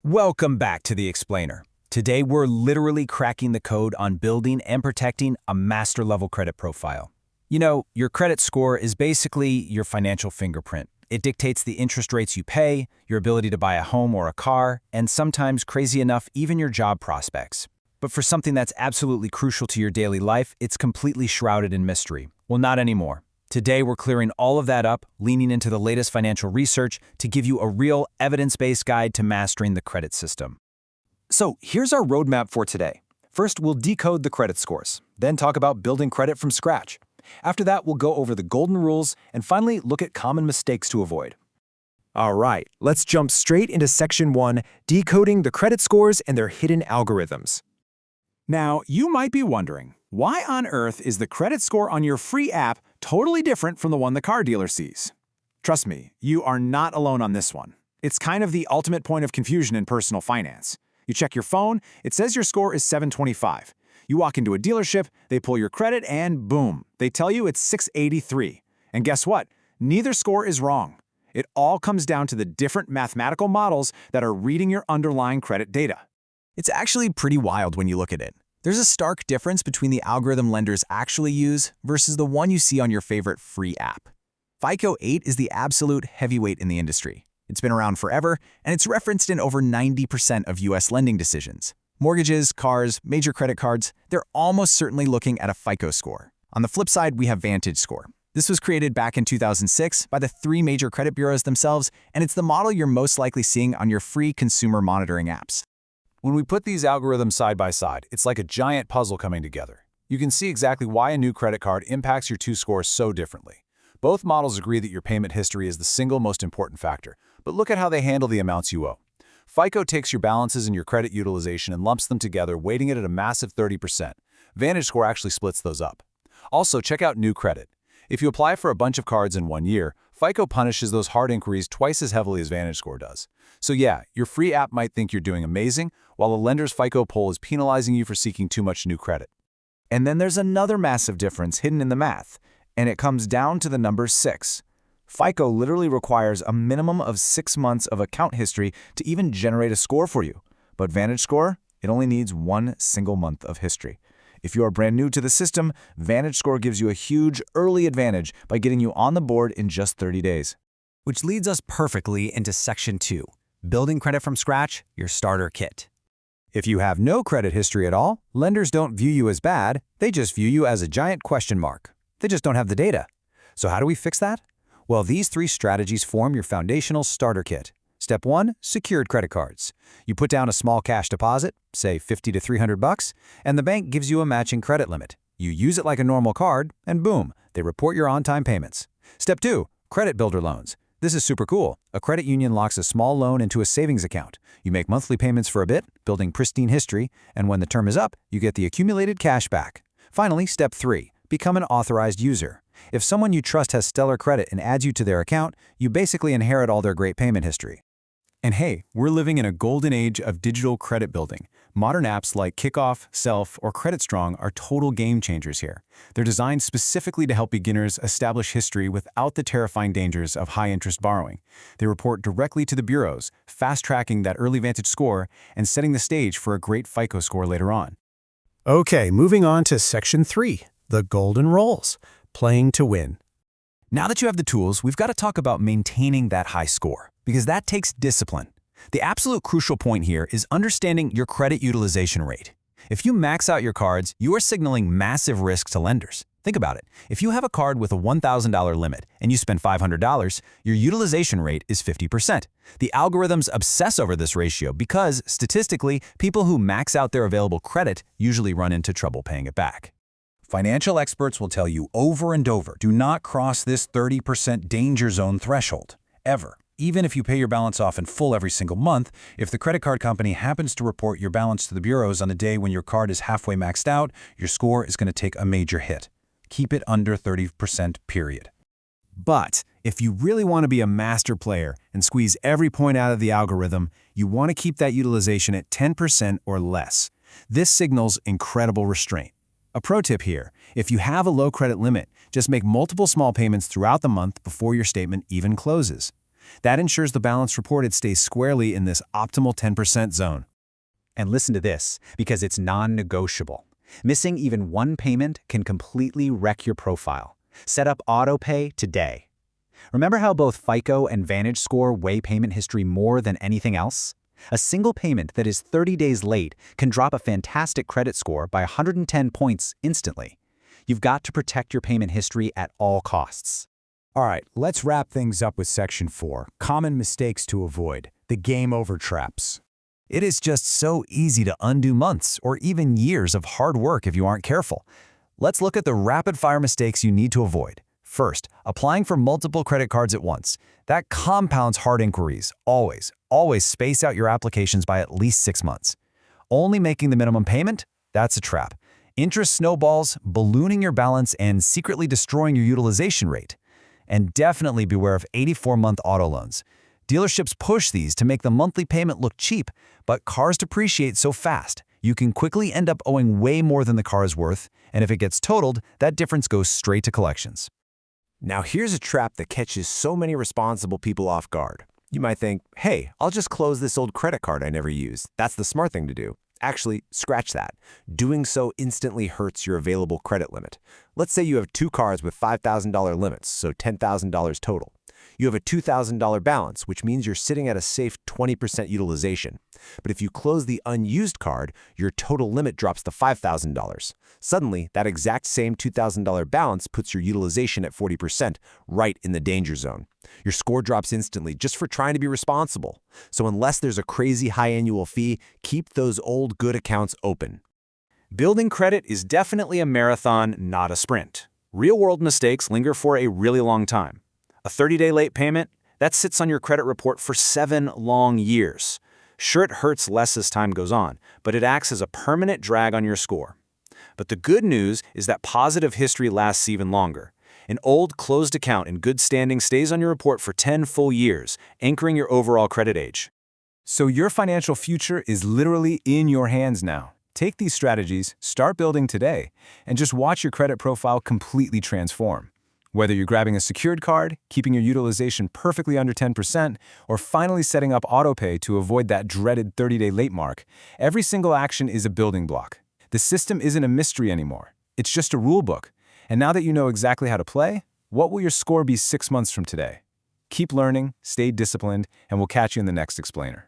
Welcome back to The Explainer. Today we're literally cracking the code on building and protecting a master-level credit profile. You know, your credit score is basically your financial fingerprint. It dictates the interest rates you pay, your ability to buy a home or a car, and sometimes, crazy enough, even your job prospects. But for something that's absolutely crucial to your daily life, it's completely shrouded in mystery. Well, not anymore. Today, we're clearing all of that up, leaning into the latest financial research to give you a real evidence-based guide to mastering the credit system. So here's our roadmap for today. First, we'll decode the credit scores, then talk about building credit from scratch. After that, we'll go over the golden rules, and finally, look at common mistakes to avoid. All right, let's jump straight into Section 1, decoding the credit scores and their hidden algorithms. Now, you might be wondering, why on earth is the credit score on your free app totally different from the one the car dealer sees? Trust me, you are not alone on this one. It's kind of the ultimate point of confusion in personal finance. You check your phone, it says your score is 725. You walk into a dealership, they pull your credit, and boom, they tell you it's 683. And guess what? Neither score is wrong. It all comes down to the different mathematical models that are reading your underlying credit data. It's actually pretty wild when you look at it. There's a stark difference between the algorithm lenders actually use versus the one you see on your favorite free app. FICO 8 is the absolute heavyweight in the industry. It's been around forever, and it's referenced in over 90% of US lending decisions. Mortgages, cars, major credit cards, they're almost certainly looking at a FICO score. On the flip side, we have Vantage Score. This was created back in 2006 by the three major credit bureaus themselves, and it's the model you're most likely seeing on your free consumer monitoring apps. When we put these algorithms side by side, it's like a giant puzzle coming together. You can see exactly why a new credit card impacts your two scores so differently. Both models agree that your payment history is the single most important factor, but look at how they handle the amounts you owe. FICO takes your balances and your credit utilization and lumps them together, weighting it at a massive 30%. Vantage Score actually splits those up. Also, check out New Credit. If you apply for a bunch of cards in 1 year, FICO punishes those hard inquiries twice as heavily as Vantage Score does. So yeah, your free app might think you're doing amazing, while the lender's FICO poll is penalizing you for seeking too much new credit. And then there's another massive difference hidden in the math, and it comes down to the number 6. FICO literally requires a minimum of 6 months of account history to even generate a score for you. But Vantage Score, it only needs 1 single month of history. If you are brand new to the system, Vantage Score gives you a huge early advantage by getting you on the board in just 30 days. Which leads us perfectly into Section 2, building credit from scratch, your starter kit. If you have no credit history at all, lenders don't view you as bad, they just view you as a giant question mark. They just don't have the data. So how do we fix that? Well, these 3 strategies form your foundational starter kit. Step 1, secured credit cards. You put down a small cash deposit, say $50 to $300, and the bank gives you a matching credit limit. You use it like a normal card, and boom, they report your on-time payments. Step 2, credit builder loans. This is super cool. A credit union locks a small loan into a savings account. You make monthly payments for a bit, building pristine history, and when the term is up, you get the accumulated cash back. Finally, Step 3, become an authorized user. If someone you trust has stellar credit and adds you to their account, you basically inherit all their great payment history. And hey, we're living in a golden age of digital credit building. Modern apps like Kickoff, Self, or Credit Strong are total game changers here. They're designed specifically to help beginners establish history without the terrifying dangers of high-interest borrowing. They report directly to the bureaus, fast-tracking that early Vantage Score and setting the stage for a great FICO score later on. Okay, moving on to Section 3, the golden rules, playing to win. Now that you have the tools, we've got to talk about maintaining that high score, because that takes discipline. The absolute crucial point here is understanding your credit utilization rate. If you max out your cards, you are signaling massive risk to lenders. Think about it. If you have a card with a $1,000 limit and you spend $500, your utilization rate is 50%. The algorithms obsess over this ratio because, statistically, people who max out their available credit usually run into trouble paying it back. Financial experts will tell you over and over, do not cross this 30% danger zone threshold, ever. Even if you pay your balance off in full every single month, if the credit card company happens to report your balance to the bureaus on the day when your card is halfway maxed out, your score is going to take a major hit. Keep it under 30%, period. But if you really want to be a master player and squeeze every point out of the algorithm, you want to keep that utilization at 10% or less. This signals incredible restraint. A pro tip here, if you have a low credit limit, just make multiple small payments throughout the month before your statement even closes. That ensures the balance reported stays squarely in this optimal 10% zone. And listen to this, because it's non-negotiable. Missing even one payment can completely wreck your profile. Set up autopay today. Remember how both FICO and VantageScore weigh payment history more than anything else? A single payment that is 30 days late can drop a fantastic credit score by 110 points instantly. You've got to protect your payment history at all costs. All right, let's wrap things up with Section 4, Common Mistakes to Avoid, the Game Over Traps. It is just so easy to undo months or even years of hard work if you aren't careful. Let's look at the rapid-fire mistakes you need to avoid. First, applying for multiple credit cards at once. That compounds hard inquiries. Always space out your applications by at least 6 months. Only making the minimum payment? That's a trap. Interest snowballs, ballooning your balance, and secretly destroying your utilization rate. And definitely beware of 84-month auto loans. Dealerships push these to make the monthly payment look cheap, but cars depreciate so fast, you can quickly end up owing way more than the car is worth, and if it gets totaled, that difference goes straight to collections. Now here's a trap that catches so many responsible people off guard. You might think, hey, I'll just close this old credit card I never use. That's the smart thing to do. Actually, scratch that. Doing so instantly hurts your available credit limit. Let's say you have 2 cards with $5,000 limits, so $10,000 total. You have a $2,000 balance, which means you're sitting at a safe 20% utilization. But if you close the unused card, your total limit drops to $5,000. Suddenly, that exact same $2,000 balance puts your utilization at 40%, right in the danger zone. Your score drops instantly just for trying to be responsible. So unless there's a crazy high annual fee, keep those old good accounts open. Building credit is definitely a marathon, not a sprint. Real-world mistakes linger for a really long time. A 30-day late payment, that sits on your credit report for 7 long years. Sure, it hurts less as time goes on, but it acts as a permanent drag on your score. But the good news is that positive history lasts even longer. An old closed account in good standing stays on your report for 10 full years, anchoring your overall credit age. So your financial future is literally in your hands now. Take these strategies, start building today, and just watch your credit profile completely transform. Whether you're grabbing a secured card, keeping your utilization perfectly under 10%, or finally setting up autopay to avoid that dreaded 30-day late mark, every single action is a building block. The system isn't a mystery anymore. It's just a rule book. And now that you know exactly how to play, what will your score be 6 months from today? Keep learning, stay disciplined, and we'll catch you in the next explainer.